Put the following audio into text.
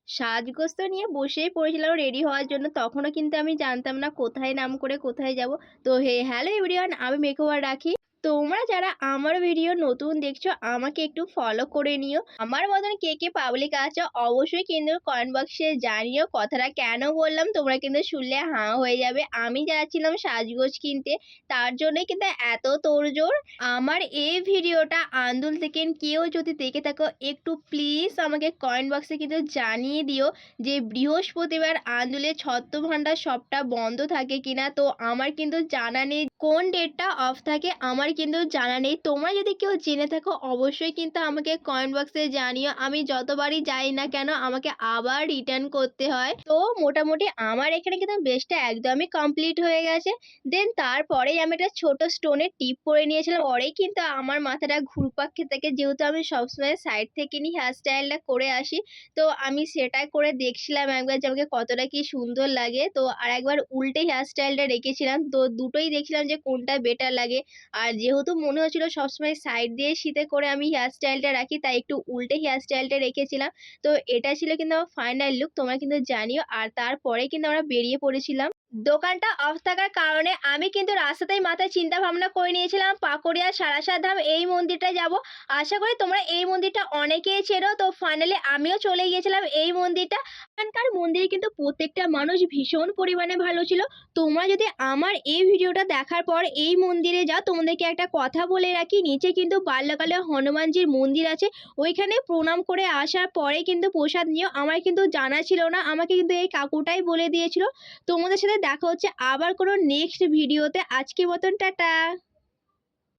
সাজগোজ তো নিয়ে বসেই পড়েছিলাম রেডি হওয়ার জন্য। তখনও কিন্তু আমি জানতাম না কোথায় নাম করে কোথায় যাব। তো হ্যালো এভরিওয়ান, আমি মেকওভার রাখি। তোমরা যারা আমার ভিডিও নতুন দেখছো আমাকে একটু ফলো করে নিও। আমার মতন কে কে পাবলিক আছো অবশ্যই কিন্তু কমেন্ট বক্সে জানিও। কথাটা কেন বললাম তোমরা কিন্তু শুনলে হাঁ হয়ে যাবে। আমি যাচ্ছিলাম সাজগোজ কিনতে, তার জন্যই কিন্তু এত তোড়জোড়। আমার এই ভিডিওটা আন্দুল থেকে কেউ যদি দেখে থাকো একটু প্লিজ আমাকে কমেন্ট বক্সে কিন্তু জানিয়ে দিও যে বৃহস্পতিবার আন্দুলের ছত্রভাণ্ডার শপটা বন্ধ থাকে কিনা। তো আমার কিন্তু জানা নেই কোন ডেটটা অফ থাকে, আমার কিন্তু জানা নেই। তোমরা যদি কেউ জেনে থাকো অবশ্যই কিন্তু আমাকে কমেন্ট বক্সে জানিও। আমি যতবারই যাই না কেন আমাকে আবার রিটার্ন করতে হয়। তো মোটামুটি আমার এখানে কিন্তু বেশটা একদমই কমপ্লিট হয়ে গেছে। দেন তারপরেই আমি একটা ছোট স্টোনের টিপ পরে নিয়েছিলাম। পরেই কিন্তু আমার মাথাটা ঘুরপাক খেতে থাকে, যেহেতু আমি সবসময় সাইড থেকে নিয়ে হেয়ার স্টাইলটা করে আসি। তো আমি সেটা করে দেখছিলাম একবার যে আমাকে কতটা কি সুন্দর লাগে। তো আর একবার উল্টে হেয়ার স্টাইলটা রেখেছিলাম। তো দুটোই দেখছিলাম যে কোনটা বেটার লাগে। আর যেহেতু মনে হচ্ছিল সবসময় সাইড দিয়ে শীতে করে আমি হেয়ার স্টাইলটা রাখি, তাই একটু উল্টে হেয়ার স্টাইলটা রেখেছিলাম। তো এটা ছিল কিন্তু আমার ফাইনাল লুক, তোমরা কিন্তু জানিও। আর তারপরে কিন্তু আমরা বেরিয়ে পড়েছিলাম। দোকানটা অফ থাকার কারণে আমি কিন্তু রাস্তাতেই মাথায় চিন্তা ভাবনা করে নিয়েছিলাম পাকুড়িয়া সারাসাত ধাম এই মন্দিরটায় যাব। আশা করি তোমরা এই মন্দিরটা অনেকেই চেনো। তো ফাইনালি আমিও চলে গিয়েছিলাম এই মন্দিরটা। এখানকার মন্দিরে কিন্তু প্রত্যেকটা মানুষ ভীষণ পরিমাণে ভালো ছিল। তোমরা যদি আমার এই ভিডিওটা দেখার পর এই মন্দিরে যাও, তোমাদেরকে একটা কথা বলে রাখি, নিচে কিন্তু বাল্যকালে হনুমানজির মন্দির আছে। ওইখানে প্রণাম করে আসার পরে কিন্তু প্রসাদ নিও। আমার কিন্তু জানা ছিল না, আমাকে কিন্তু এই কাকুটাই বলে দিয়েছিল। তোমাদের সাথে দেখা হচ্ছে আবার কোনো নেক্সট ভিডিওতে। আজকের মতন টাটা।